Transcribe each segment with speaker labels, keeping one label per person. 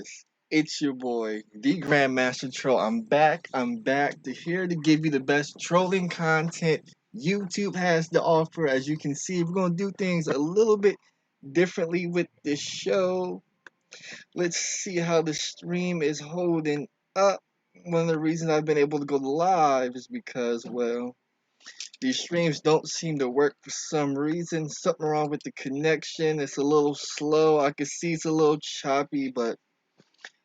Speaker 1: guys, it's your boy, the Grandmaster Troll. I'm back to here to give you the best trolling content YouTube has to offer. As you can see, we're gonna do things a little bit differently with this show. Let's see how the stream is holding up. One of the reasons I've been able to go live is because, well, these streams don't seem to work for some reason. Something wrong with the connection. It's a little slow. I can see it's a little choppy, but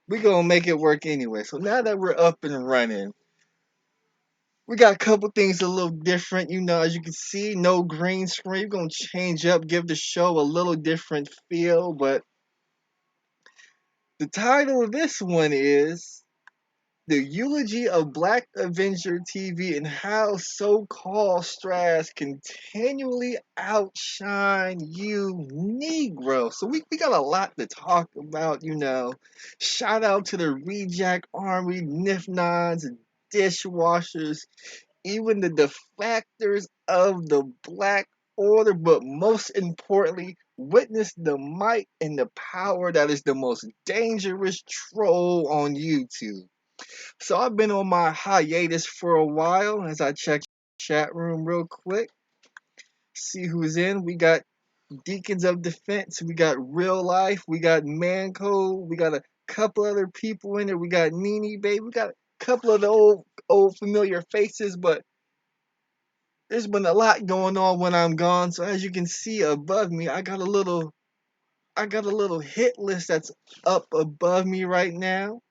Speaker 1: we gonna make it work anyway. So now that we're up and running, we got a couple things a little different. As you can see, no green screen. We're gonna change up, give the show a little different feel. But the title of this one is The Eulogy of Black Avenger TV and How So-Called Straggs Continually Outshine You Negro. So we got a lot to talk about. Shout out to the Reject Army, Nif-Nons, dishwashers, even the defectors of the Black Order, but most importantly, witness the might and the power that is the most dangerous troll on YouTube. So I've been on my hiatus for a while as I check chat room real quick. See who's in. We got Deacons of Defense. We got Real Life. We got Manco. We got a couple other people in there. We got Nene Babe. We got a couple of the old familiar faces, but there's been a lot going on when I'm gone. So as you can see above me, I got a little hit list that's up above me right now.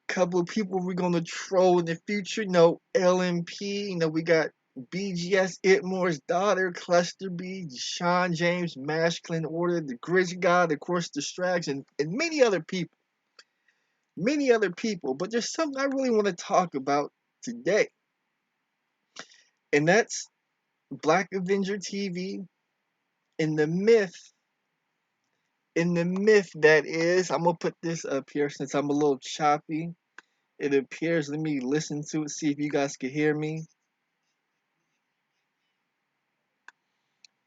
Speaker 1: Couple of people we're gonna troll in the future. LMP. We got BGS Itmore's daughter, Cluster B, Sean James, Masculine Order, the Grizzly God, of course, the Straggs, and many other people. Many other people. But there's something I really want to talk about today, and that's Black Avenger TV and the myth. In the myth that is, I'm gonna put this up here since I'm a little choppy. It appears. Let me listen to it, see if you guys can hear me.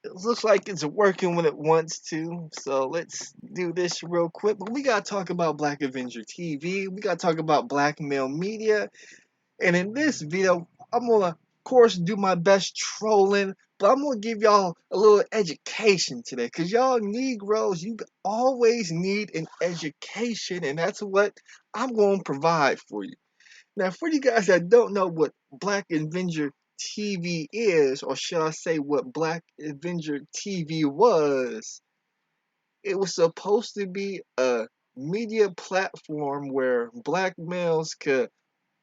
Speaker 1: It looks like it's working when it wants to. So let's do this real quick. But we gotta talk about Black Avenger TV. We gotta talk about black male media. And in this video, I'm gonna, of course, do my best trolling. But I'm gonna give y'all a little education today. Because y'all Negroes, you always need an education. And that's what I'm gonna provide for you. Now, for you guys that don't know what Black Avenger TV is, or should I say what Black Avenger TV was, it was supposed to be a media platform where black males could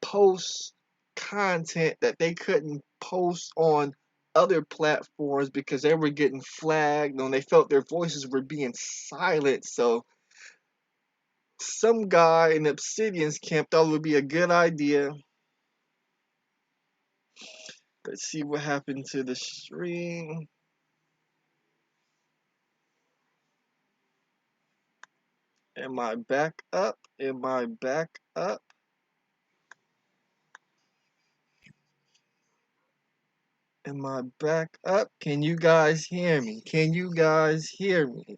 Speaker 1: post content that they couldn't post on other platforms because they were getting flagged and they felt their voices were being silenced. So some guy in Obsidian's camp thought it would be a good idea. Let's see what happened to the stream. Am I back up? Am I back up? Am I back up? Can you guys hear me? Can you guys hear me?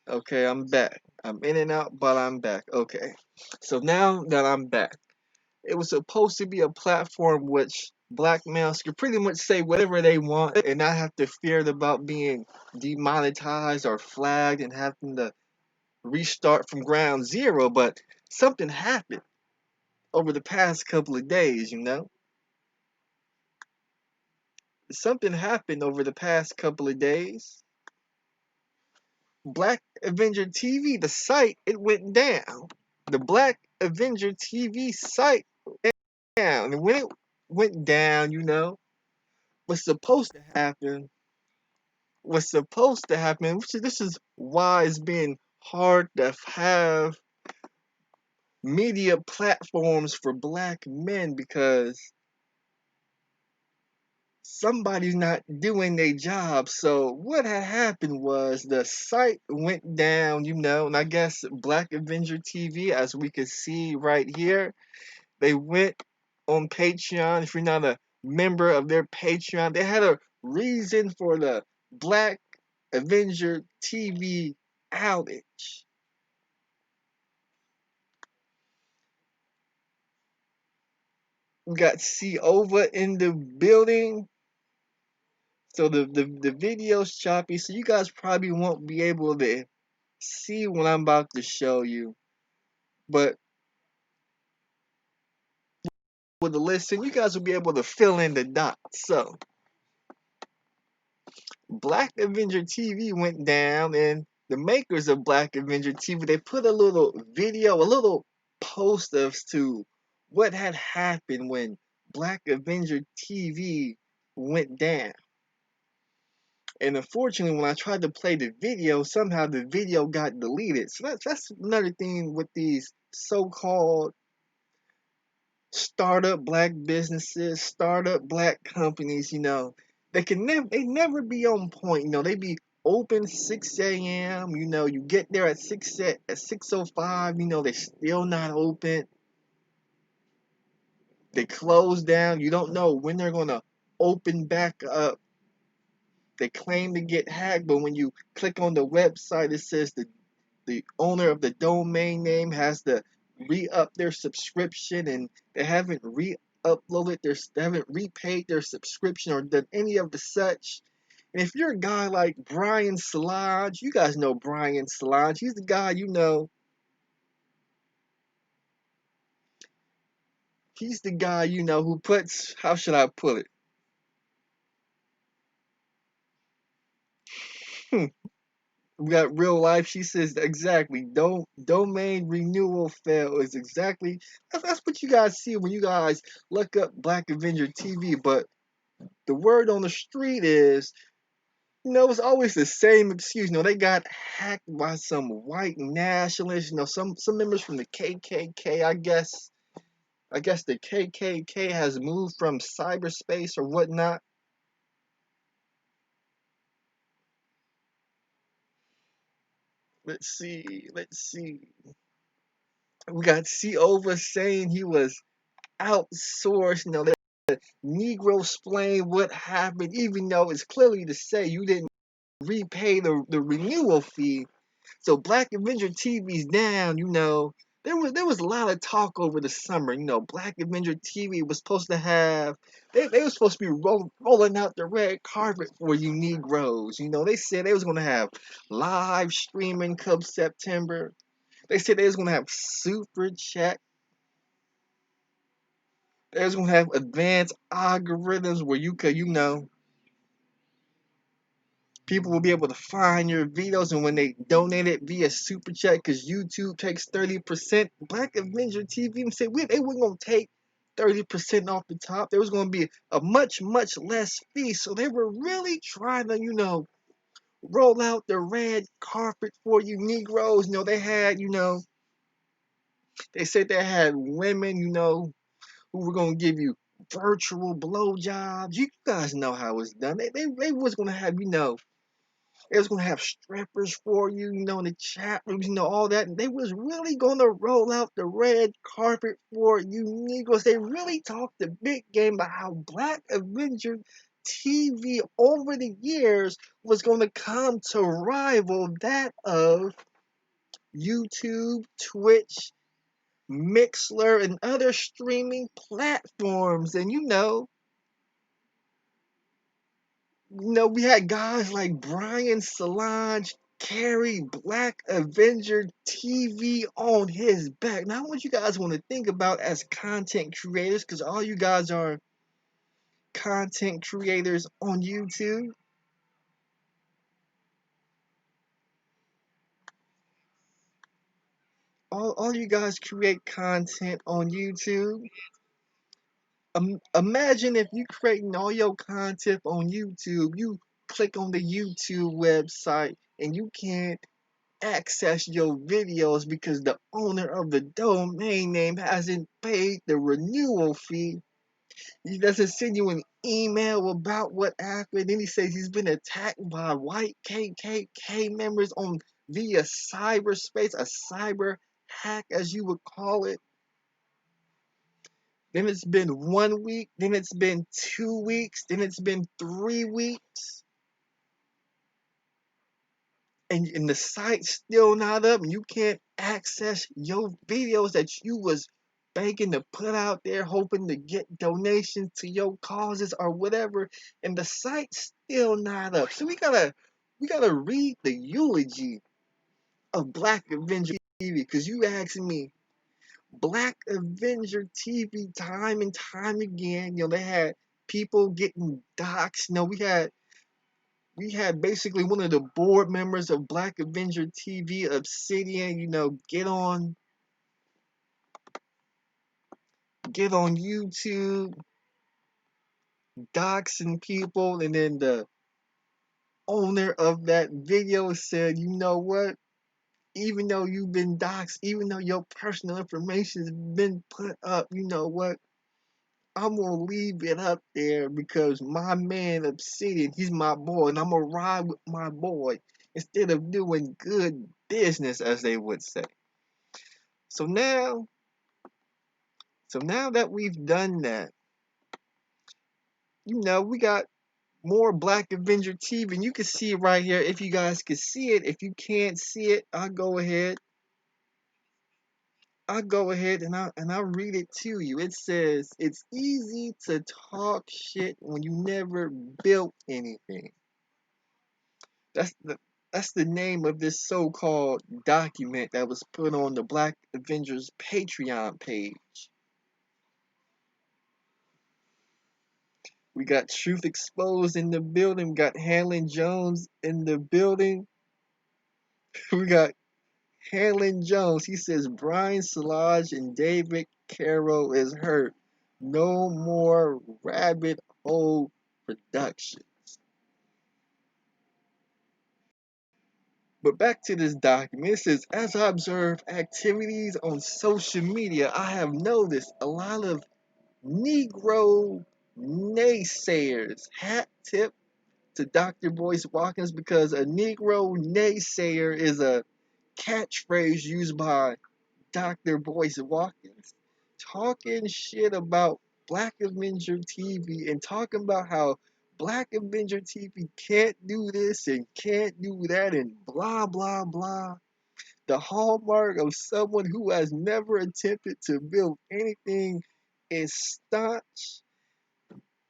Speaker 1: Okay, I'm back. I'm in and out, but I'm back. Okay. So now that I'm back, it was supposed to be a platform which black males could pretty much say whatever they want and not have to fear about being demonetized or flagged and having to restart from ground zero. But something happened over the past couple of days. Something happened over the past couple of days. Black Avenger TV, the site, it went down. The Black Avenger TV site went down. And when it went down, what's supposed to happen, which this is why it's been hard to have media platforms for black men, because somebody's not doing their job. So what had happened was the site went down, and I guess Black Avenger TV, as we can see right here, they went on Patreon. If you're not a member of their Patreon, they had a reason for the Black Avenger TV outage. We got C over in the building. So the video's choppy, so you guys probably won't be able to see what I'm about to show you. But with the listen, you guys will be able to fill in the dots. So Black Avenger TV went down, and the makers of Black Avenger TV, they put a little video, a little post as to what had happened when Black Avenger TV went down. And unfortunately, when I tried to play the video, somehow the video got deleted. So that's another thing with these so-called startup black businesses, startup black companies. They never be on point. They be open 6 a.m. You get there at 6:05. They still not open. They close down. You don't know when they're gonna open back up. They claim to get hacked, but when you click on the website, it says the owner of the domain name has to re-up their subscription, and they haven't they haven't repaid their subscription or done any of the such. And if you're a guy like Brian Solange, you guys know Brian Solange. He's the guy, who puts, how should I put it? We got real life. She says exactly. Domain renewal fail is exactly that's what you guys see when you guys look up Black Avenger TV. But the word on the street is, it's always the same excuse. They got hacked by some white nationalists. Some members from the KKK. I guess the KKK has moved from cyberspace or whatnot. Let's see. Let's see. We got C over saying he was outsourced. Negro explain what happened, even though it's clearly to say you didn't repay the renewal fee. So Black Avenger TV's down. There was a lot of talk over the summer. Black Avenger TV was supposed to have they were supposed to be rolling out the red carpet for you Negroes. They said they was gonna have live streaming come September. They said they was gonna have super chat. They was gonna have advanced algorithms where you could, people will be able to find your videos, and when they donate it via super chat, because YouTube takes 30%. Black Avenger TV said they weren't gonna take 30% off the top. There was gonna be a much, much less fee. So they were really trying to, roll out the red carpet for you Negroes. They said they had women, who were gonna give you virtual blowjobs. You guys know how it's done. They was gonna have, they was gonna have strippers for you, in the chat rooms, all that. And they was really gonna roll out the red carpet for you Negroes. They really talked the big game about how Black Avenger TV over the years was gonna come to rival that of YouTube, Twitch, Mixler, and other streaming platforms. And we had guys like Brian Solange carry Black Avenger TV on his back. Now, what you guys want to think about as content creators, because all you guys are content creators on YouTube. All you guys create content on YouTube. Imagine if you creating all your content on YouTube, you click on the YouTube website and you can't access your videos because the owner of the domain name hasn't paid the renewal fee. He doesn't send you an email about what happened. Then he says he's been attacked by white KKK members on via cyberspace, a cyber hack as you would call it. Then it's been 1 week, then it's been 2 weeks, then it's been 3 weeks. and the site's still not up, and you can't access your videos that you was banking to put out there, hoping to get donations to your causes or whatever, and the site's still not up. So we gotta read the eulogy of Black Avenger TV, because you asking me Black Avenger TV time and time again. They had people getting doxxed. We had basically one of the board members of Black Avenger TV, Obsidian, get on YouTube, doxing people, and then the owner of that video said, you know what? Even though you've been doxxed, even though your personal information has been put up, you know what? I'm gonna leave it up there because my man Obsidian, he's my boy, and I'm gonna ride with my boy instead of doing good business, as they would say. So now, so now that we've done that, we got more Black Avenger TV, and you can see it right here. If you guys can see it, if you can't see it, I'll go ahead. And I'll read it to you. It says, "It's easy to talk shit when you never built anything." That's the name of this so-called document that was put on the Black Avengers Patreon page. We got Truth Exposed in the building. We got Hanlon Jones in the building. We got Hanlon Jones. He says Brian Solage and David Carroll is hurt. No more rabbit hole production. But back to this document, it says, as I observe activities on social media, I have noticed a lot of negro naysayers. Hat tip to Dr. Boyce Watkins, because a negro naysayer is a catchphrase used by Dr. Boyce Watkins, talking shit about Black Avenger TV and talking about how Black Avenger TV can't do this and can't do that and blah, blah, blah. The hallmark of someone who has never attempted to build anything is staunch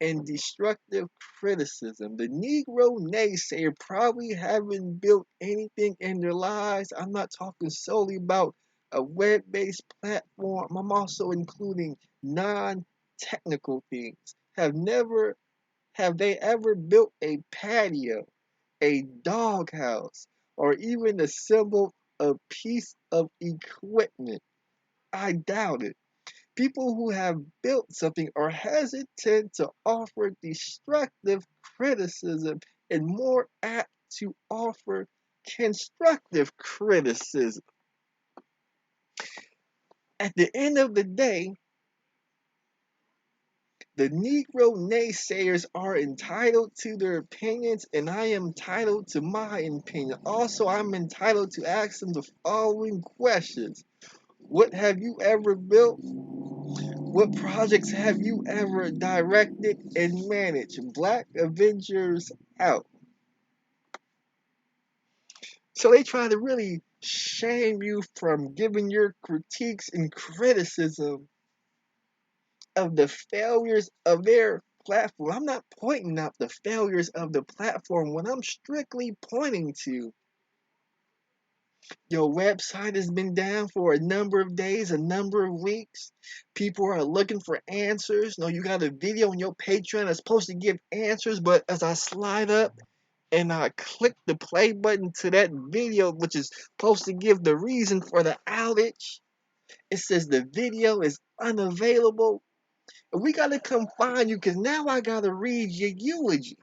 Speaker 1: and destructive criticism. The Negro naysayer probably haven't built anything in their lives. I'm not talking solely about a web-based platform. I'm also including non-technical things. Have they ever built a patio, a doghouse, or even assembled a piece of equipment? I doubt it. People who have built something are hesitant to offer destructive criticism and more apt to offer constructive criticism. At the end of the day, the Negro naysayers are entitled to their opinions, and I am entitled to my opinion. Also, I'm entitled to ask them the following questions. What have you ever built? What projects have you ever directed and managed? Black Avengers out. So they try to really shame you from giving your critiques and criticism of the failures of their platform. I'm not pointing out the failures of the platform. What I'm strictly pointing to, your website has been down for a number of days, a number of weeks. People are looking for answers. No, you got a video on your Patreon that's supposed to give answers, but as I slide up and I click the play button to that video, which is supposed to give the reason for the outage, it says the video is unavailable. And we got to come find you, because now I got to read your eulogy.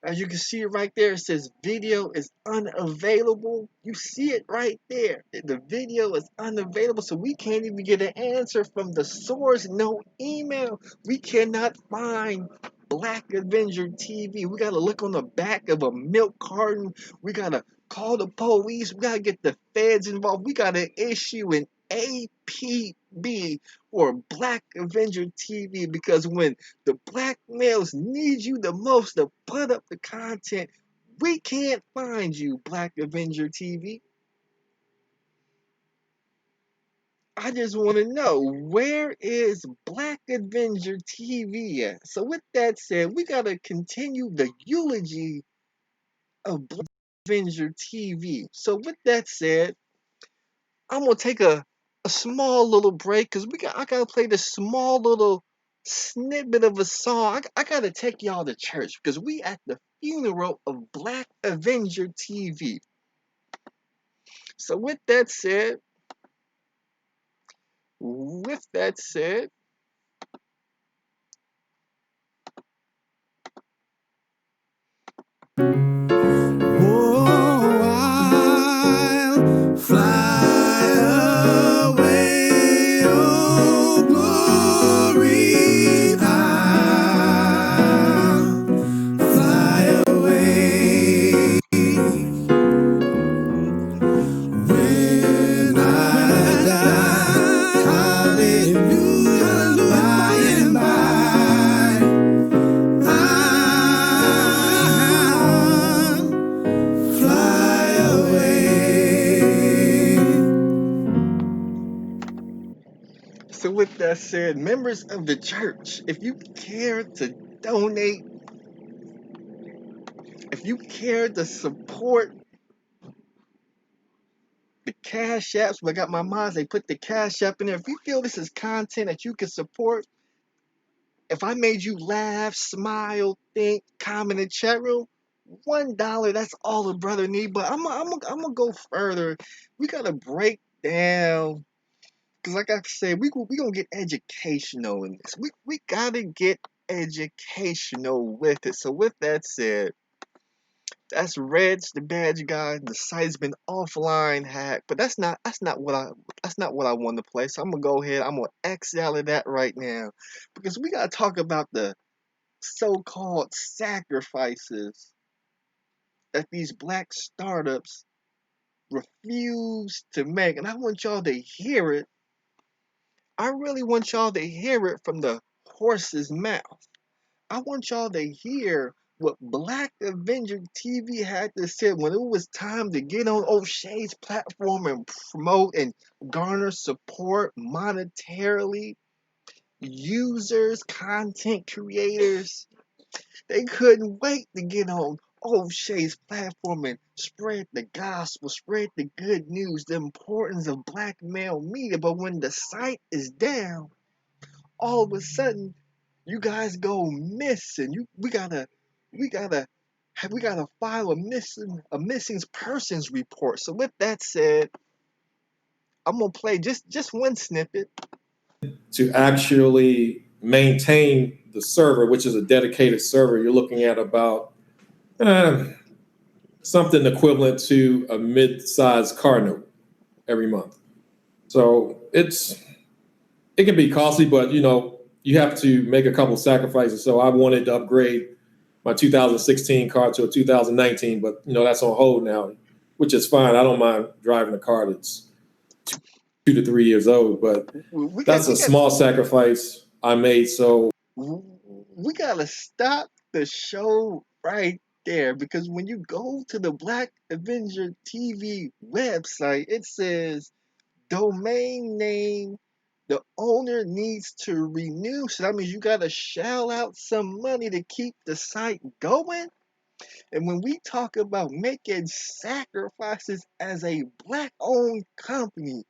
Speaker 1: As you can see right there, it says video is unavailable. You see it right there. The video is unavailable, so we can't even get an answer from the source. No email. We cannot find Black Avenger TV. We gotta look on the back of a milk carton. We gotta call the police. We gotta get the feds involved. We gotta issue an APB or Black Avenger TV, because when the black males need you the most to put up the content, We can't find you, Black Avenger TV. I just want to know, where is Black Avenger TV at? So with that said, we gotta continue the eulogy of Black Avenger TV. So with that said, I'm gonna take a small little break because I gotta play this small little snippet of a song. I gotta take y'all to church because we at the funeral of Black Avenger TV. So with that said,
Speaker 2: Oh, I'll fly away, oh glory, I'll fly away. When I die, hallelujah, by and by, I'll fly away.
Speaker 1: so with that said, members of the church, if you care to donate, if you care to support the cash apps, I got my mods, they put the cash app in there. If you feel this is content that you can support, if I made you laugh, smile, think, comment in the chat room, $1, that's all a brother need. But I'm gonna go further. We gotta break down, because like I said, we gonna get educational in this. We gotta get educational with it. So with that said, that's Reds, the badge guy. The site's been offline hacked, but that's not what I want to play. So I'm gonna go ahead. I'm gonna X out of that right now because we gotta talk about the so-called sacrifices that these black startups refuse to make. And I want y'all to hear it. I really want y'all to hear it from the horse's mouth. I want y'all to hear what Black Avenger TV had to say when it was time to get on O'Shea's platform and promote and garner support monetarily. Users, content creators, they couldn't wait to get on O'Shea's platform and spread the gospel, spread the good news, the importance of black male media. But when the site is down, all of a sudden, you guys go missing. We gotta, we gotta file a missing persons report. So with that said, I'm gonna play just one snippet.
Speaker 3: To actually maintain the server, which is a dedicated server, you're looking at about something equivalent to a mid-sized car note every month. So it can be costly, but you have to make a couple sacrifices. So I wanted to upgrade my 2016 car to a 2019, but that's on hold now, which is fine. I don't mind driving a car that's 2 to 3 years old, but
Speaker 1: We got
Speaker 3: that's a small sacrifice I made. So
Speaker 1: we gotta stop the show right there because when you go to the Black Avenger TV website, it says domain name the owner needs to renew. So that means you gotta shell out some money to keep the site going. And when we talk about making sacrifices as a black owned company,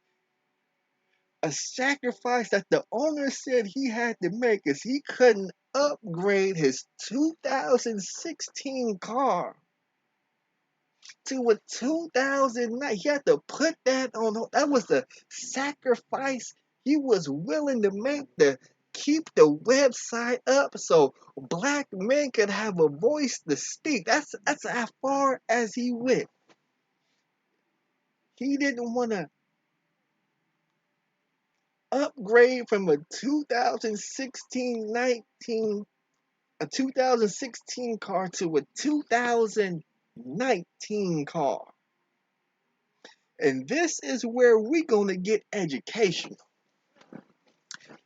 Speaker 1: a sacrifice that the owner said he had to make is he couldn't upgrade his 2016 car to a 2009. He had to put that on. That was the sacrifice he was willing to make to keep the website up so black men could have a voice to speak. That's as far as he went. He didn't want to upgrade from a 2016 car to a 2019 car. And this is where we're going to get educational.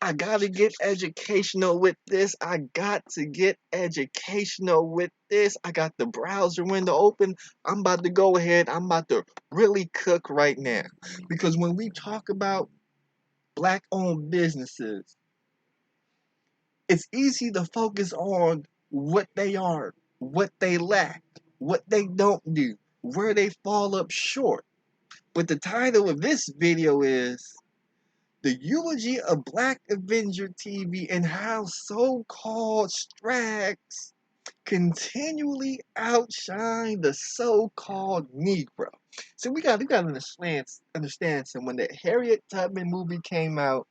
Speaker 1: I gotta get educational with this. I got to get educational with this. I got the browser window open. I'm about to go ahead. I'm about to really cook right now. Because when we talk about black owned businesses, it's easy to focus on what they are, what they lack, what they don't do, where they fall up short. But the title of this video is The Eulogy of Black Avenger TV and How So-Called Straggs Continually Outshine the So-Called Negro. So we got to understand some. When the Harriet Tubman movie came out,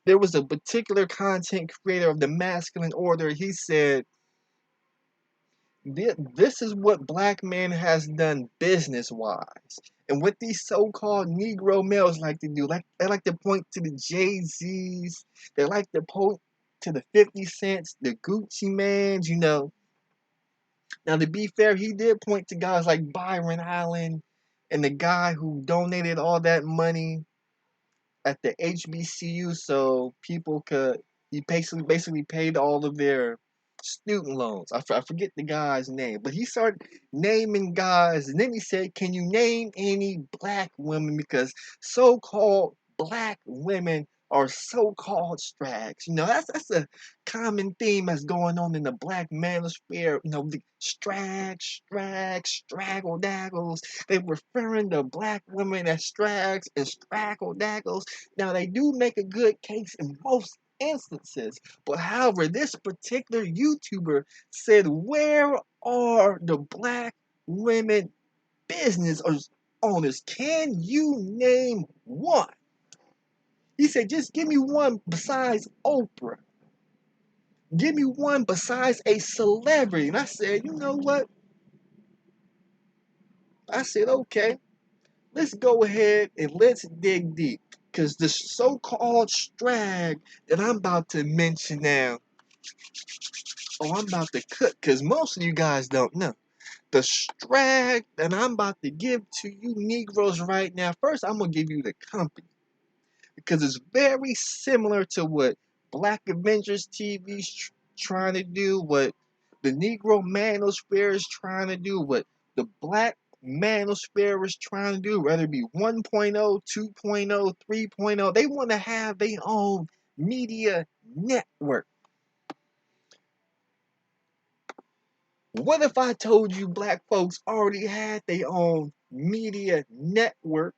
Speaker 1: there was a particular content creator of the masculine order. He said, this is what black man has done business wise. And what these so-called Negro males like to do, they like to point to the Jay-Z's, they like to point to the 50 Cents, the Gucci Mans, you know. Now to be fair, he did point to guys like Byron Allen and the guy who donated all that money at the HBCU so people could, he basically paid all of their student loans. I forget the guy's name, but he started naming guys, and then he said, "Can you name any black women? Because so-called black women are so-called straggs." You know, that's a common theme that's going on in the black manosphere. You know, the straggle daggles. They're referring to black women as straggs and straggle daggles. Now, they do make a good case in most instances, but however, this particular YouTuber said, "Where are the black women business owners? Can you name one?" He said, "Just give me one besides Oprah. Give me one besides a celebrity." And I said, "You know what?" I said, "Okay, let's go ahead and let's dig deep." Because the so-called strag that I'm about to mention now, oh, I'm about to cook, because most of you guys don't know. The strag that I'm about to give to you Negroes right now, first I'm going to give you the company. Because it's very similar to what Black Avengers TV's trying to do, what the Negro Manosphere is trying to do, what the Black Manosphere is trying to do, whether it be 1.0, 2.0, 3.0. They want to have their own media network. What if I told you black folks already had their own media network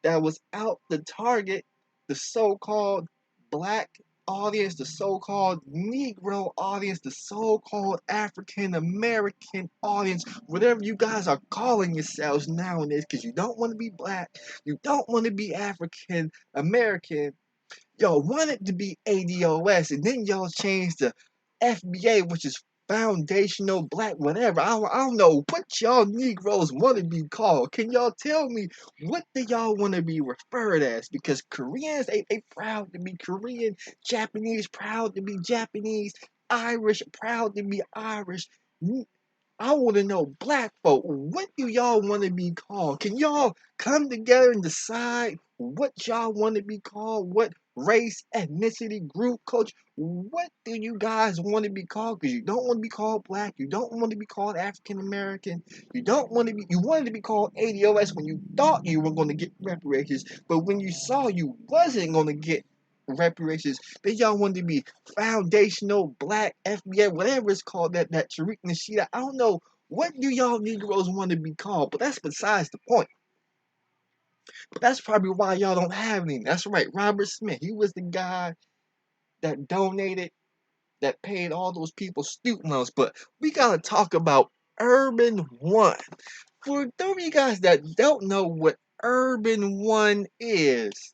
Speaker 1: that was out to target the so-called black audience, the so-called Negro audience, the so-called African American audience, whatever you guys are calling yourselves nowadays, because you don't want to be black, you don't want to be African American. Y'all want it to be ADOS, and then y'all change the FBA, which is foundational black whatever. I don't know what y'all Negroes want to be called. Can y'all tell me what do y'all want to be referred as? Because Koreans, they proud to be Korean, Japanese proud to be Japanese, Irish proud to be Irish. I want to know, black folk, what do y'all want to be called? Can y'all come together and decide what y'all want to be called? What race, ethnicity, group, culture? What do you guys want to be called? Because you don't want to be called black. You don't want to be called African American. You don't want to be. You wanted to be called ADOS when you thought you were going to get reparations, but when you saw you wasn't going to get reparations, then y'all wanted to be foundational black FBA, whatever it's called, that Tariq Nasheed. I don't know what do y'all Negroes want to be called, but that's besides the point. But that's probably why y'all don't have any. That's right, Robert Smith. He was the guy that donated, that paid all those people student loans. But we gotta talk about Urban One. For those of you guys that don't know what Urban One is,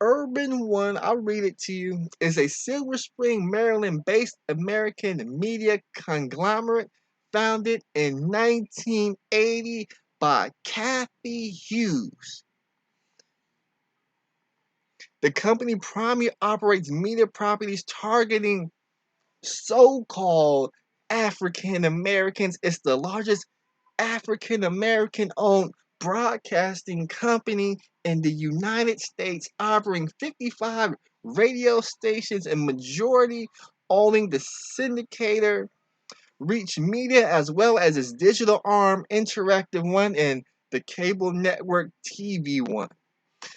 Speaker 1: Urban One, I'll read it to you, is a Silver Spring, Maryland-based American media conglomerate founded in 1980 by Kathy Hughes. The company primarily operates media properties targeting so-called African Americans. It's the largest African American owned broadcasting company in the United States, offering 55 radio stations and majority owning the syndicator Reach Media as well as its digital arm Interactive One and the cable network TV One.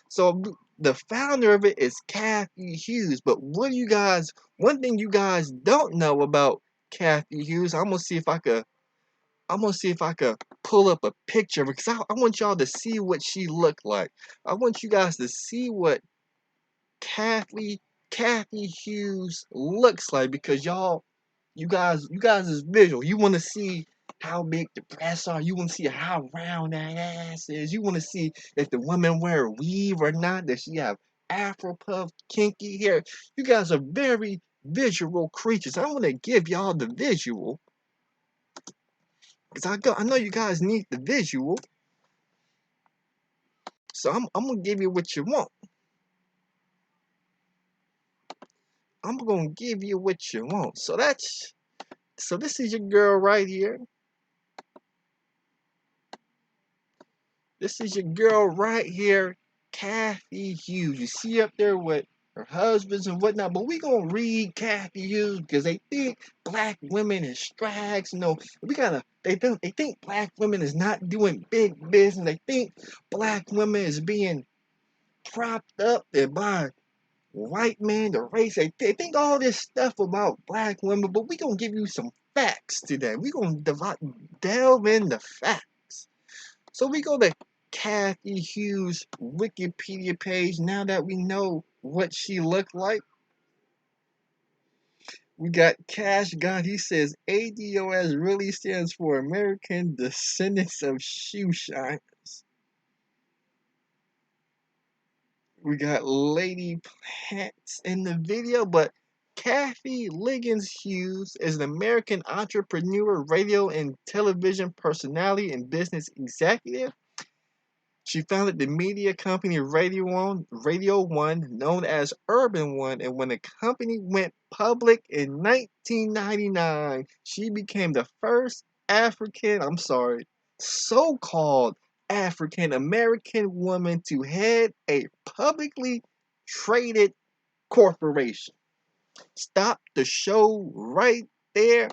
Speaker 1: So the founder of it is Kathy Hughes. But one thing you guys don't know about Kathy Hughes, I'm gonna see if I could pull up a picture because I want y'all to see what she looked like. I want you guys to see what Kathy Kathy Hughes looks like because you guys is visual. You want to see how big the breasts are. You want to see how round that ass is. You want to see if the women wear a weave or not. Does she have afro puff, kinky hair? You guys are very visual creatures. I want to give y'all the visual because I know you guys need the visual. So I'm gonna give you what you want. I'm gonna give you what you want. So this is your girl right here. This is your girl right here, Kathy Hughes. You see up there with her husbands and whatnot, but we gonna read Kathy Hughes because they think black women is straggs. No, they think black women is not doing big business. They think black women is being propped up by white men, the race. They think all this stuff about black women, but we gonna give you some facts today. We gonna delve into facts. So we go to Kathy Hughes' Wikipedia page now that we know what she looked like. We got Cash God. He says ADOS really stands for American Descendants of Shoeshine. We got Lady Plants in the video, but Kathy Liggins Hughes is an American entrepreneur, radio and television personality, and business executive. She founded the media company Radio One, known as Urban One, and when the company went public in 1999, she became the first so-called African American woman to head a publicly traded corporation. Stop the show right there.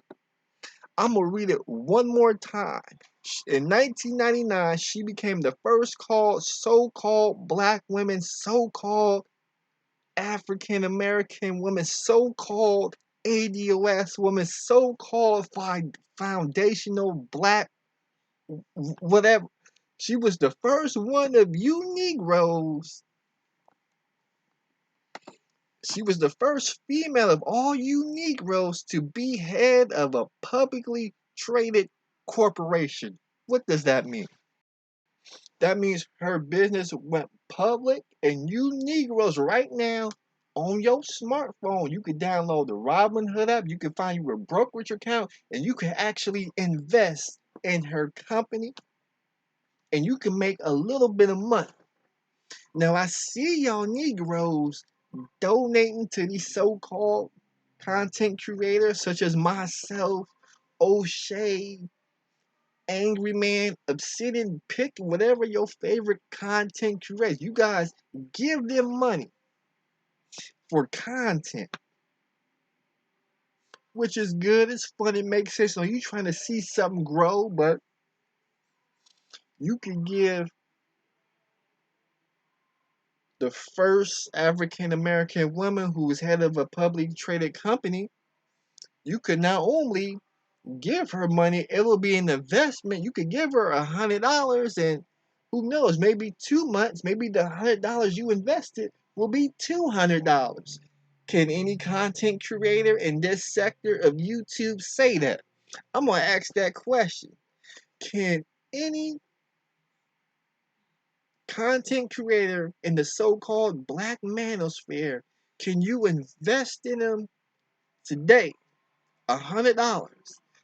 Speaker 1: I'm going to read it one more time. In 1999, she became the first so-called black women, so-called African American women, so-called ADOS women, so-called foundational black whatever. She was the first one of you Negroes. She was the first female of all you Negroes to be head of a publicly traded corporation. What does that mean? That means her business went public, and you Negroes right now on your smartphone, you can download the Robinhood app. You can find your brokerage account, and you can actually invest in her company, and you can make a little bit of money. Now I see y'all Negroes donating to these so-called content creators such as myself, O'Shea, Angry Man, Obsidian, pick whatever your favorite content creators. You guys give them money for content, which is good. It's fun. It makes sense. So you trying to see something grow, but you can give the first African American woman who is head of a publicly traded company. You could not only give her money, it will be an investment. You could give her $100, and who knows, maybe 2 months, maybe the $100 you invested will be $200. Can any content creator in this sector of YouTube say that? I'm gonna ask that question. Can any content creator in the so-called black manosphere, can you invest in them today $100,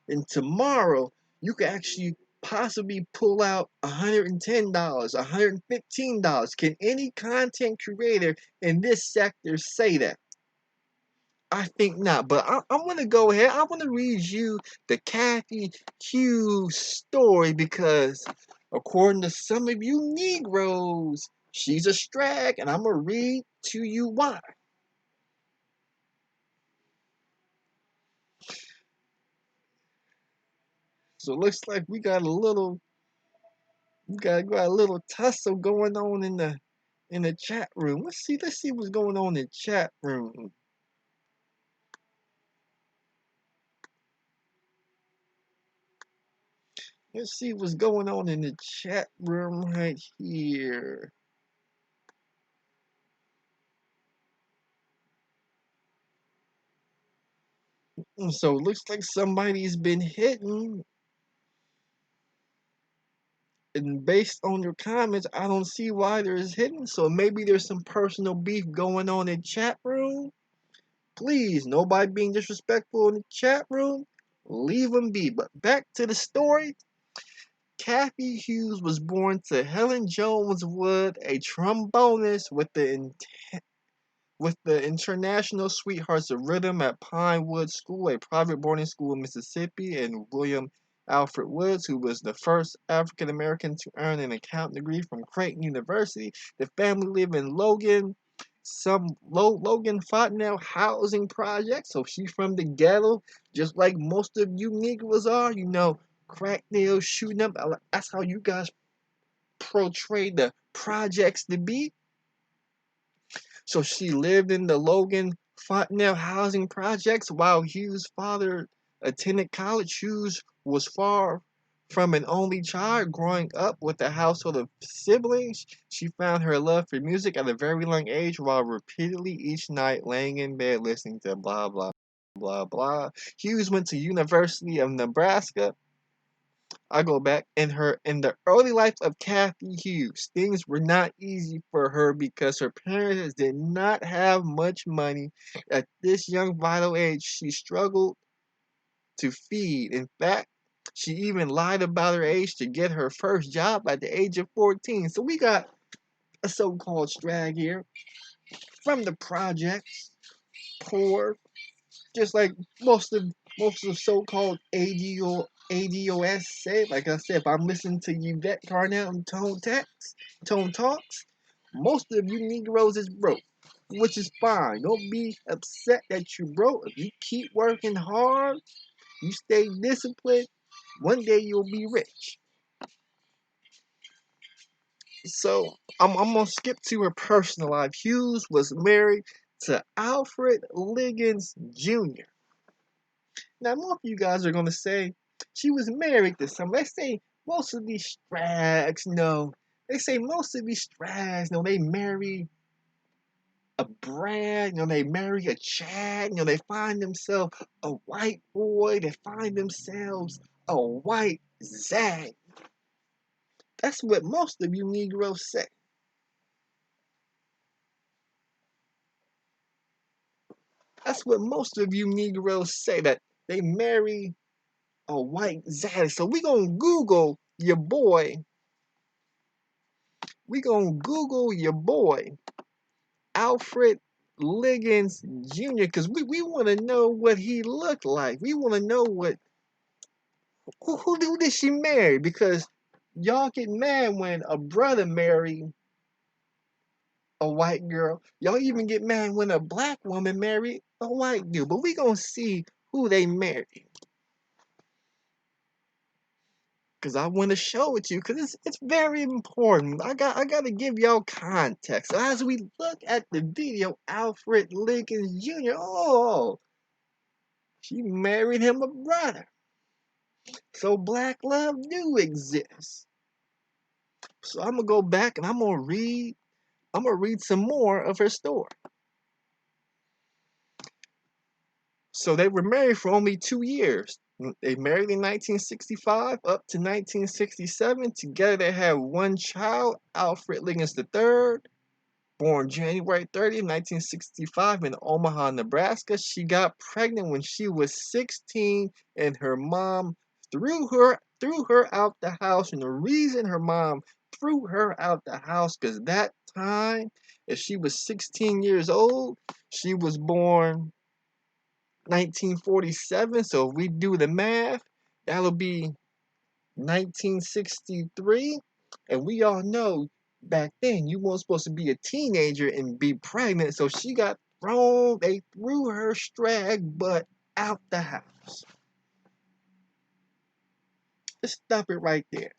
Speaker 1: and tomorrow you can actually possibly pull out $110, $115? Can any content creator in this sector say that? I think not, but I'm going to go ahead. I want to read you the Kathy Hughes story because, according to some of you Negroes, she's a strag, and I'm going to read to you why. So it looks like we got a little tussle going on in the chat room. Let's see what's going on in the chat room. Let's see what's going on in the chat room right here. So it looks like somebody's been hitting. And based on your comments, I don't see why there's hidden. So maybe there's some personal beef going on in chat room. Please, nobody being disrespectful in the chat room. Leave them be. But back to the story. Kathy Hughes was born to Helen Jones Wood, a trombonist with the International Sweethearts of Rhythm at Pinewood School, a private boarding school in Mississippi, and William Alfred Woods, who was the first African American to earn an accounting degree from Creighton University. The family lived in Logan Fontenelle housing project. So she's from the ghetto, just like most of you Negroes are. You know, crack nails shooting up. That's how you guys portray the projects to be. So she lived in the Logan Fontenelle housing projects while Hughes' father attended college. Hughes was far from an only child. Growing up with a household of siblings, she found her love for music at a very young age while repeatedly each night laying in bed listening to blah blah blah blah. Hughes went to University of Nebraska. I go back in the early life of Kathy Hughes. Things were not easy for her because her parents did not have much money. At this young vital age, she struggled to feed. In fact, she even lied about her age to get her first job at the age of 14. So we got a so-called strag here from the projects, poor, just like most of so-called ADOS say. Like I said, if I'm listening to Yvette Carnell and Tone Talks, most of you Negroes is broke, which is fine. Don't be upset that you broke. If you keep working hard, you stay disciplined, one day you'll be rich. So I'm gonna skip to her personal life. Hughes was married to Alfred Liggins Jr. Now, most of you guys are going to say she was married to someone. They say most of these straggs, no. They say most of these straggs, they marry a Brad, they marry a Chad, they find themselves a white boy, they find themselves a white Zag. That's what most of you Negroes say. That's what most of you Negroes say, that they marry a white Zag. So we gonna Google your boy. We gonna Google your boy, Alfred Liggins Jr., because we want to know what he looked like. We want to know who did she marry? Because y'all get mad when a brother marry a white girl. Y'all even get mad when a black woman marry a white dude. But we gonna see who they married. Because I want to show it to you, because it's very important. I got to give y'all context. So as we look at the video, Alfred Lincoln Jr., oh, she married him a brother. So black love do exist. So I'm gonna go back and I'm gonna read some more of her story. So they were married for only 2 years. They married in 1965 up to 1967. Together they had one child, Alfred Liggins III, born January 30th, 1965 in Omaha, Nebraska. She got pregnant when she was 16 and her mom threw her out the house. And the reason her mom threw her out the house, because that time, if she was 16 years old, she was born 1947. So if we do the math, that'll be 1963. And we all know back then you weren't supposed to be a teenager and be pregnant. So she got thrown, they threw her strag butt out the house. Let's stop it right there.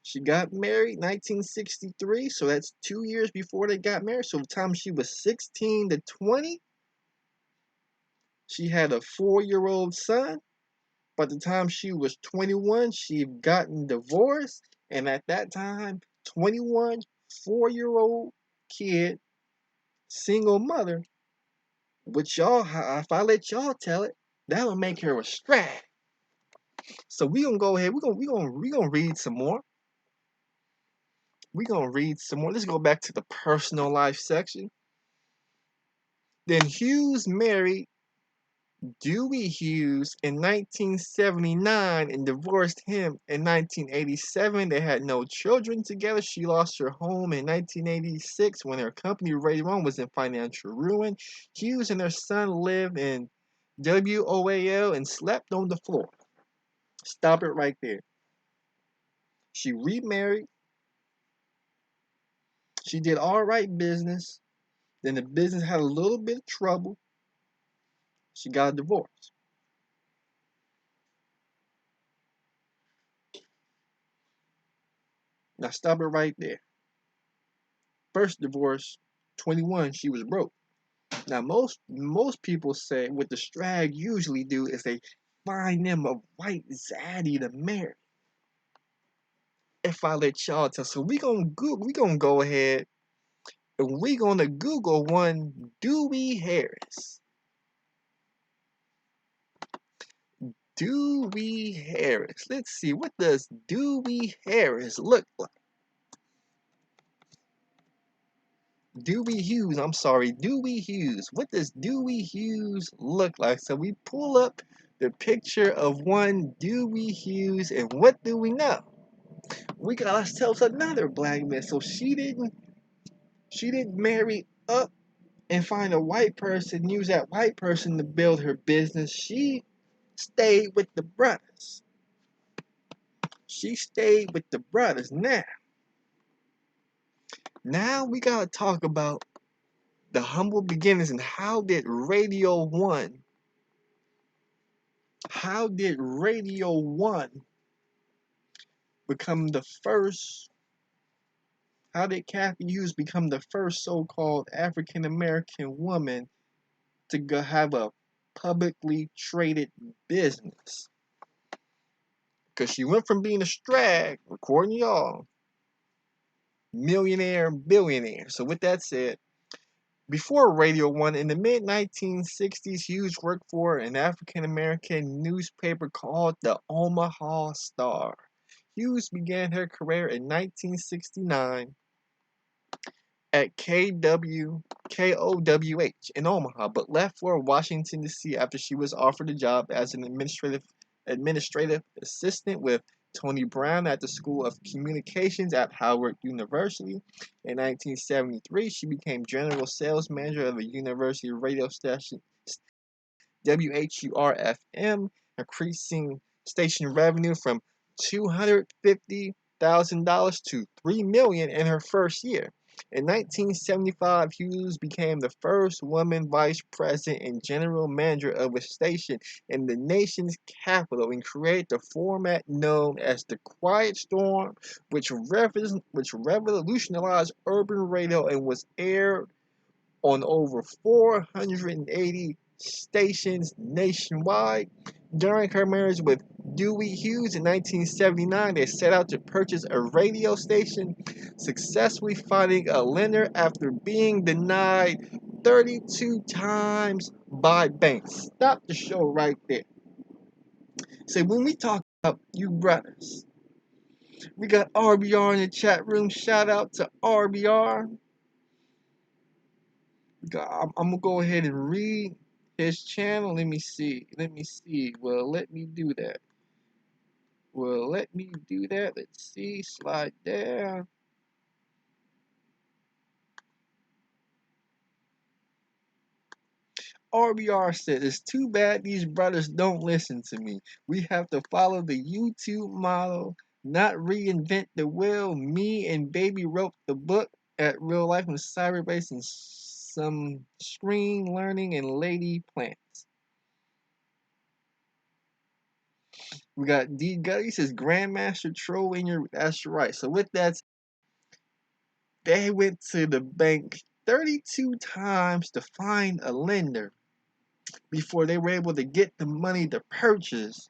Speaker 1: She got married 1963, so that's 2 years before they got married. So the time she was 16 to 20, she had a 4-year-old son. By the time she was 21, she'd gotten divorced. And at that time, 21, 4-year-old kid, single mother, which y'all, if I let y'all tell it, that would make her a strag. So we gonna go ahead. We gonna read some more. We gonna read some more. Let's go back to the personal life section. Then Hughes married Dewey Hughes in 1979 and divorced him in 1987. They had no children together. She lost her home in 1986 when her company Radio One was in financial ruin. Hughes and her son lived in WOAL and slept on the floor. Stop it right there. She remarried. She did all right business. Then the business had a little bit of trouble. She got a divorce. Now stop it right there. First divorce, 21, she was broke. Now most people say what the strag usually do is they find them a white zaddy to marry. If I let y'all tell, so we gonna go ahead and we gonna Google one Dewey Harris. Dewey Harris. Let's see, what does Dewey Harris look like? Dewey Hughes, I'm sorry, Dewey Hughes. What does Dewey Hughes look like? So we pull up the picture of one Dewey Hughes, and what do we know? We got ourselves another black man. So she didn't marry up and find a white person, use that white person to build her business. She stayed with the brothers. She stayed with the brothers. Now we gotta talk about the humble beginnings and how did Radio One become the first? How did Kathy Hughes become the first so-called African American woman to go have a publicly traded business? Because she went from being a strag, according to y'all, millionaire, billionaire. So with that said, before Radio One, in the mid-1960s, Hughes worked for an African-American newspaper called the Omaha Star. Hughes began her career in 1969 at KOWH in Omaha, but left for Washington, D.C. after she was offered a job as an administrative assistant with Tony Brown at the School of Communications at Howard University. In 1973, she became general sales manager of a university radio station, WHUR-FM, increasing station revenue from $250,000 to $3 million in her first year. In 1975, Hughes became the first woman vice president and general manager of a station in the nation's capital and created the format known as the Quiet Storm, which revolutionized urban radio and was aired on over 480 stations nationwide. During her marriage with Dewey Hughes in 1979, they set out to purchase a radio station, successfully finding a lender after being denied 32 times by banks. Stop the show right there. So when we talk about you brothers, we got RBR in the chat room. Shout out to RBR. I'm gonna go ahead and read his channel. Let me see. Well, let me do that. Let's see. Slide down. RBR said, it's too bad these brothers don't listen to me. We have to follow the YouTube model, not reinvent the wheel. Me and Baby wrote the book at Real Life and Cyberbase and some screen learning and lady plants. We got D Gutty says Grandmaster Troll in your. That's right. So with that, they went to the bank 32 times to find a lender before they were able to get the money to purchase.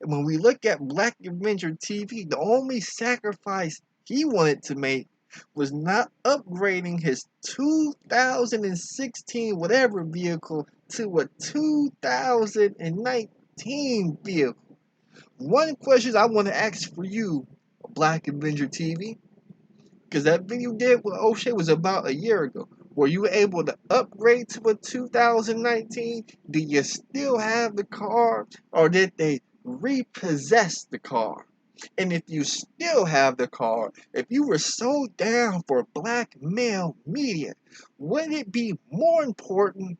Speaker 1: And when we look at Black Avenger TV, the only sacrifice he wanted to make was not upgrading his 2016 whatever vehicle to a 2019 vehicle. One question I want to ask for you, Black Avenger TV, because that video did with O'Shea was about a year ago. Were you able to upgrade to a 2019? Do you still have the car, or did they repossess the car? And if you still have the car, if you were so down for black male media, would it be more important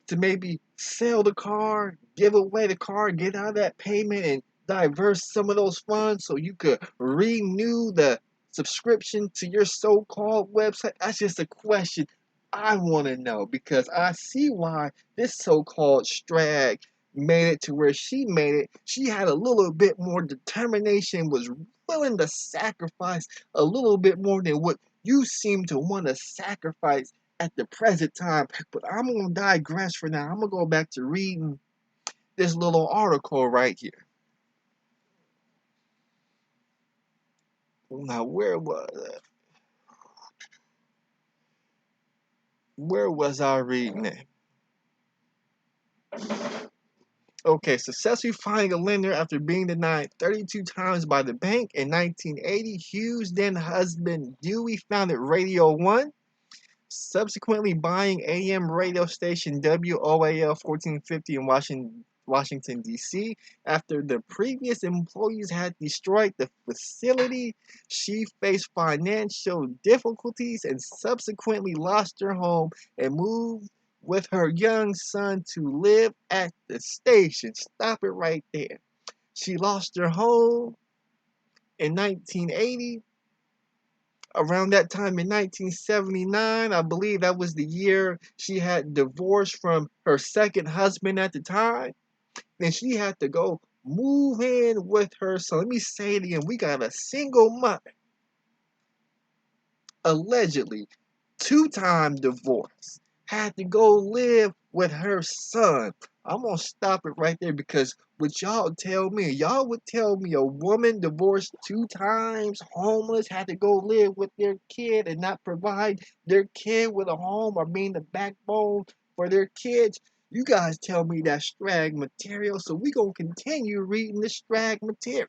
Speaker 1: to maybe sell the car, give away the car, get out of that payment, and divert some of those funds so you could renew the subscription to your so-called website? That's just a question I want to know, because I see why this so-called strag made it to where she made it. She had a little bit more determination, was willing to sacrifice a little bit more than what you seem to want to sacrifice at the present time. But I'm going to digress for now. I'm going to go back to reading this little article right here. Now, where was I reading it? Okay, successfully finding a lender after being denied 32 times by the bank in 1980. Hughes' then husband Dewey founded Radio 1, subsequently buying AM radio station WOAL 1450 in Washington, D.C. After the previous employees had destroyed the facility, she faced financial difficulties and subsequently lost her home and moved with her young son to live at the station. Stop it right there. She lost her home in 1980. Around that time in 1979, I believe that was the year she had divorced from her second husband at the time. And she had to go move in with her son. Let me say it again. We got a single mother, allegedly, two-time divorce, had to go live with her son. I'm going to stop it right there, because what y'all tell me, y'all would tell me a woman divorced two times, homeless, had to go live with their kid and not provide their kid with a home or being the backbone for their kids. You guys tell me that's strag material, so we going to continue reading the strag material.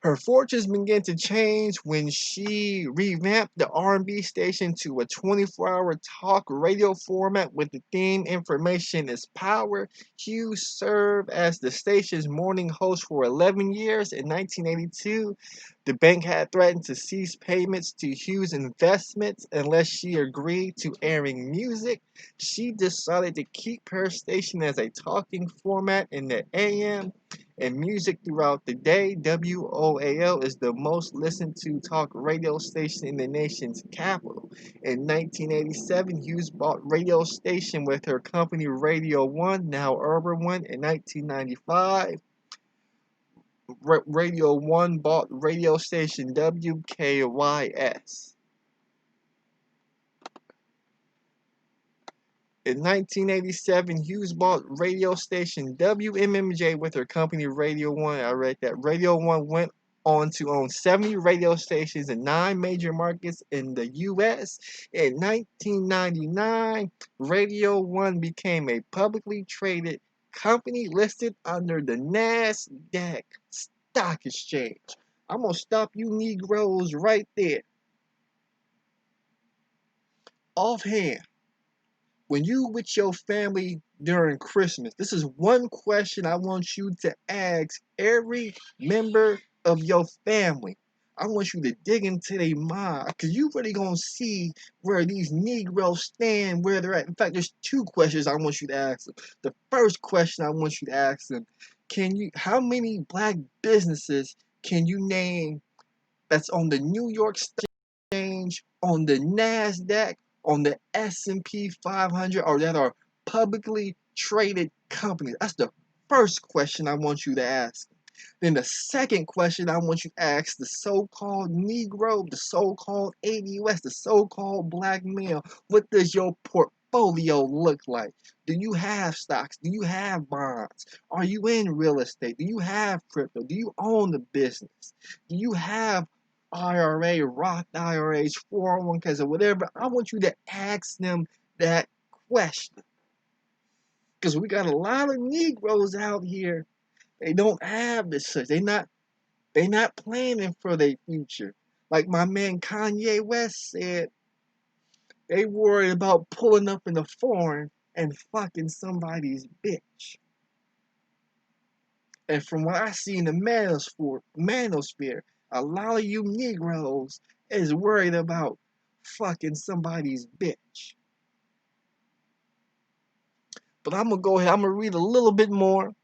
Speaker 1: Her fortunes began to change when she revamped the R&B station to a 24-hour talk radio format with the theme "Information is Power." Hughes served as the station's morning host for 11 years. In 1982, the bank had threatened to cease payments to Hughes' investments unless she agreed to airing music. She decided to keep her station as a talking format in the AM and music throughout the day. WOAL is the most listened to talk radio station in the nation's capital. In 1987, Hughes bought radio station with her company Radio 1, now Urban One. In 1995, Radio 1 bought radio station WKYS. In 1987, Hughes bought radio station WMMJ with her company Radio 1. I read that. Radio 1 went on to own 70 radio stations in 9 major markets in the U.S. In 1999, Radio 1 became a publicly traded company listed under the NASDAQ Stock Exchange. I'm going to stop you Negroes right there. Offhand, when you with your family during Christmas, this is one question I want you to ask every member of your family. I want you to dig into their mind, because you really gonna see where these Negroes stand, where they're at. In fact, there's two questions I want you to ask them. The first question I want you to ask them: how many black businesses can you name that's on the New York Stock Exchange, on the NASDAQ, on the S&P 500, or that are publicly traded companies? That's the first question I want you to ask. Then the second question I want you to ask the so-called Negro, the so-called ADUS, the so-called black male, what does your portfolio look like? Do you have stocks? Do you have bonds? Are you in real estate? Do you have crypto? Do you own the business? Do you have IRA, Roth IRAs, 401ks, or whatever? I want you to ask them that question. Because we got a lot of Negroes out here. They don't have this such. They not planning for their future. Like my man Kanye West said, they worried about pulling up in the foreign and fucking somebody's bitch. And from what I see in the manosphere, a lot of you Negroes is worried about fucking somebody's bitch. But I'm gonna go ahead, I'm gonna read a little bit more.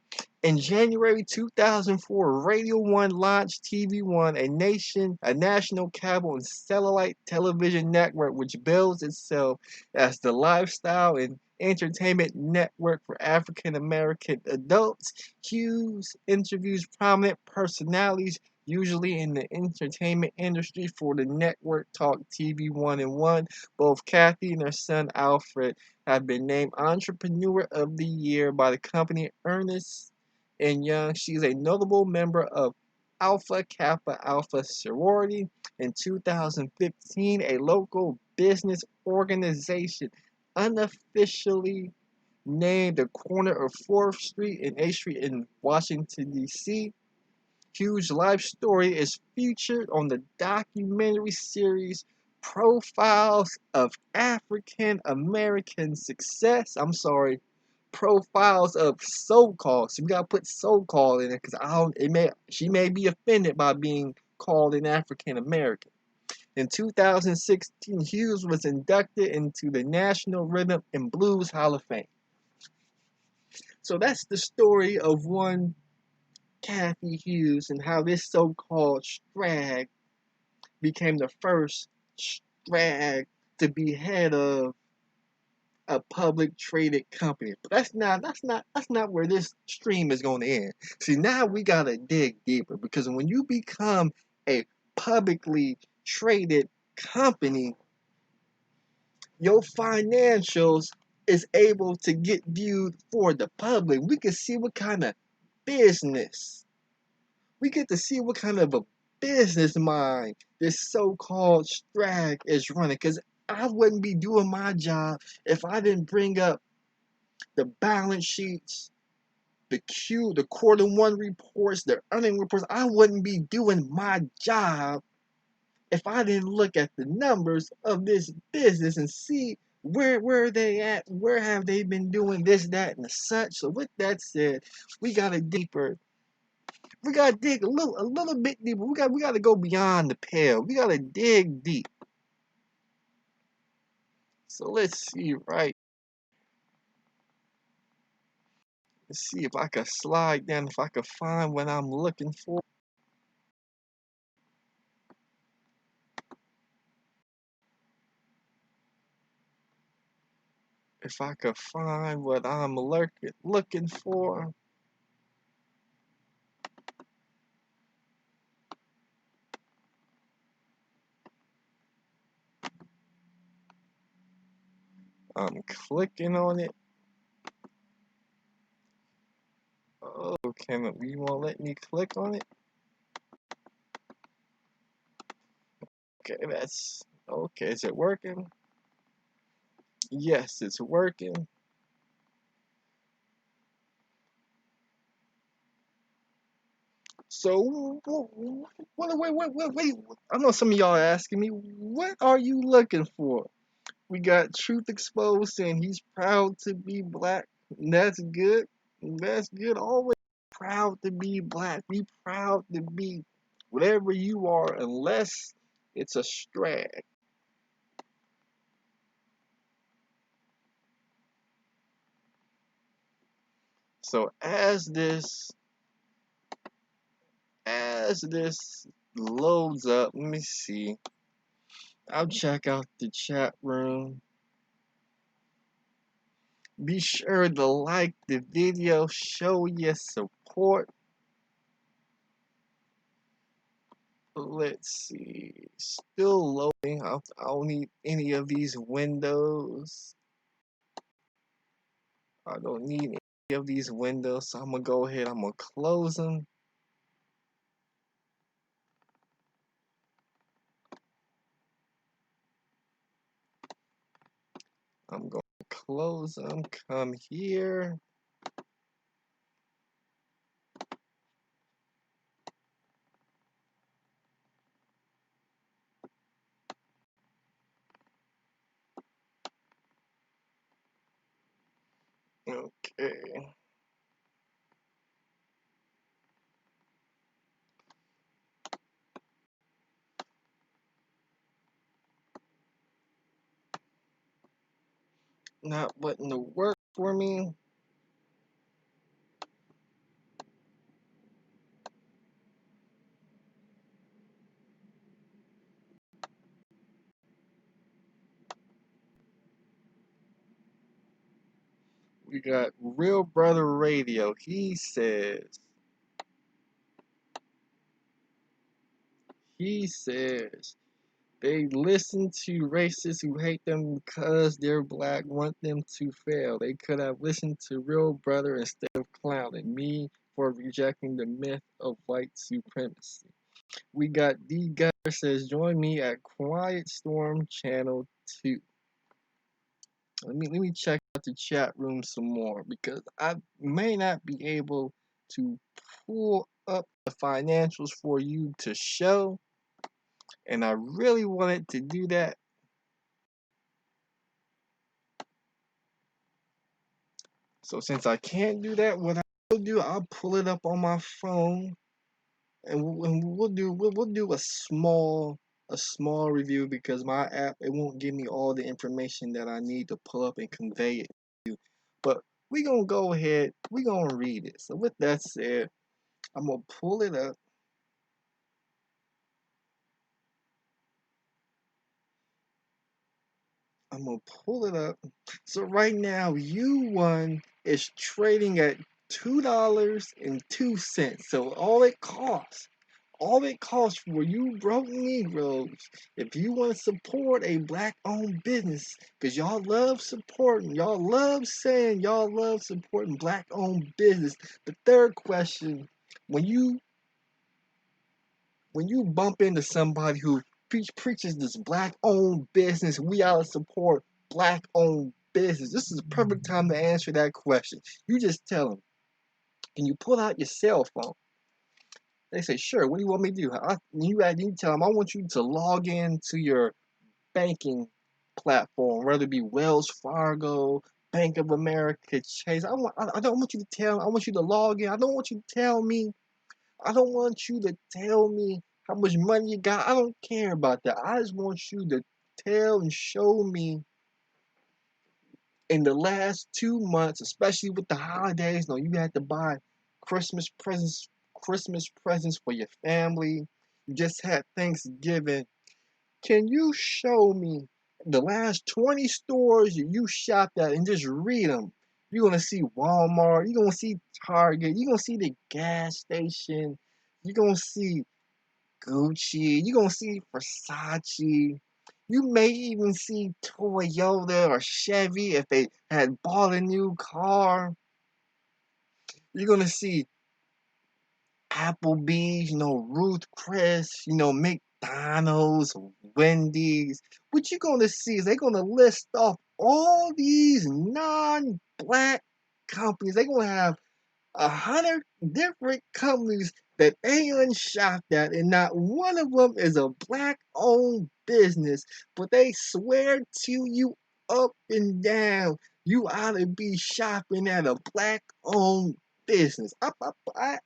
Speaker 1: In January 2004, Radio One launched TV One, a national cable and satellite television network which bills itself as the lifestyle and entertainment network for African American adults. Hughes interviews prominent personalities, usually in the entertainment industry, for the network talk TV One and One. Both Kathy and her son Alfred have been named Entrepreneur of the Year by the company Ernest and Young. She's a notable member of Alpha Kappa Alpha sorority. In 2015, a local business organization unofficially named the corner of 4th Street and 8th Street in Washington, D.C. Hughes' life story is featured on the documentary series Profiles of African American Success. Profiles of so-called. So we gotta put so-called in it because she may be offended by being called an African American. In 2016, Hughes was inducted into the National Rhythm and Blues Hall of Fame. So that's the story of one Kathy Hughes and how this so-called strag became the first strag to be head of a public traded company. But that's not where this stream is going to end. See, now we gotta dig deeper because when you become a publicly traded company, your financials is able to get viewed for the public. We can see what kind of business. We get to see what kind of a business mind this so-called strag is running. Because I wouldn't be doing my job if I didn't bring up the balance sheets, the quarter one reports, the earning reports. I wouldn't be doing my job if I didn't look at the numbers of this business and see where are they at, where have they been doing this, that, and such. So with that said, we gotta deeper. We gotta dig a little bit deeper. We gotta go beyond the pale. We gotta dig deep. So let's see, right? Let's see if I can slide down, if I can find what I'm looking for. If I could find what I'm looking for. I'm clicking on it. Oh, you won't let me click on it? Okay, that's okay. Is it working? Yes, it's working. So, wait. I know some of y'all are asking me, what are you looking for? We got Truth Exposed saying he's proud to be black. That's good. That's good. Always proud to be black. Be proud to be whatever you are, unless it's a strag. So as this loads up, let me see. I'll check out the chat room. Be sure to like the video, show your support. Let's see. Still loading. I don't need any of these windows. I don't need any of these windows, so I'm gonna go ahead. I'm gonna close them. I'm gonna close them. Come here. Okay. Not wanting to work for me. We got Real Brother Radio. He says they listen to racists who hate them because they're black, want them to fail. They could have listened to Real Brother instead of clowning me for rejecting the myth of white supremacy. We got D Gutter says, join me at Quiet Storm Channel 2. Let me check out the chat room some more because I may not be able to pull up the financials for you to show, and I really wanted to do that. So since I can't do that, what I'll do, I'll pull it up on my phone, and we'll do a small review because my app it won't give me all the information that I need to pull up and convey it to you. But we gonna go ahead, we gonna read it. So with that said, I'm gonna pull it up. I'm gonna pull it up. So right now, U1 is trading at $2.02. So all it costs for you broke Negroes, if you want to support a black-owned business, because y'all love supporting, y'all love saying y'all love supporting black-owned business. The third question, when you bump into somebody who preaches this black-owned business, we ought to support black-owned business. This is the perfect time to answer that question. You just tell them, can you pull out your cell phone? They say, sure. What do you want me to do? You tell them, I want you to log in to your banking platform, whether it be Wells Fargo, Bank of America, Chase. I don't want you to tell. I want you to log in. I don't want you to tell me. I don't want you to tell me how much money you got. I don't care about that. I just want you to tell and show me in the last 2 months, especially with the holidays. No, you had to buy Christmas presents, Christmas presents for your family. You just had Thanksgiving. Can you show me the last 20 stores you shopped at and just read them? You're gonna see Walmart. You're gonna see Target. You're gonna see the gas station. You're gonna see Gucci. You're gonna see Versace. You may even see Toyota or Chevy if they had bought a new car. You're gonna see Applebee's, Ruth Chris, McDonald's, Wendy's. What you're gonna see is they're gonna list off all these non-black companies. They're gonna have 100 different companies that they unshopped at, and not one of them is a black-owned business. But they swear to you up and down, you ought to be shopping at a black-owned business.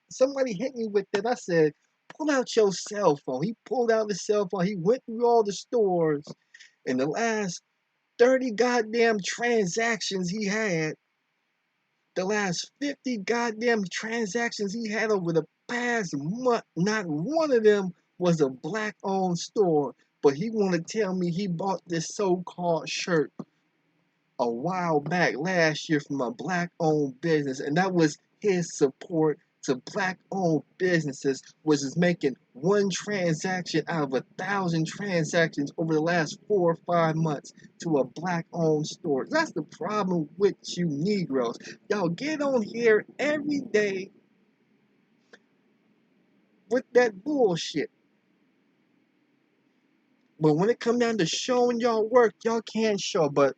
Speaker 1: Somebody hit me with that. I said, pull out your cell phone. He pulled out his cell phone. He went through all the stores. In the last 30 goddamn transactions he had, the last 50 goddamn transactions he had over the past month, not one of them was a black owned store. But he want to tell me he bought this so-called shirt. a while back last year from a black-owned business, and that was his support to black-owned businesses, which is making one transaction out of 1,000 transactions over the last 4 or 5 months to a black-owned store. That's the problem with you Negroes. Y'all get on here every day with that bullshit. But when it comes down to showing y'all work, y'all can't show. But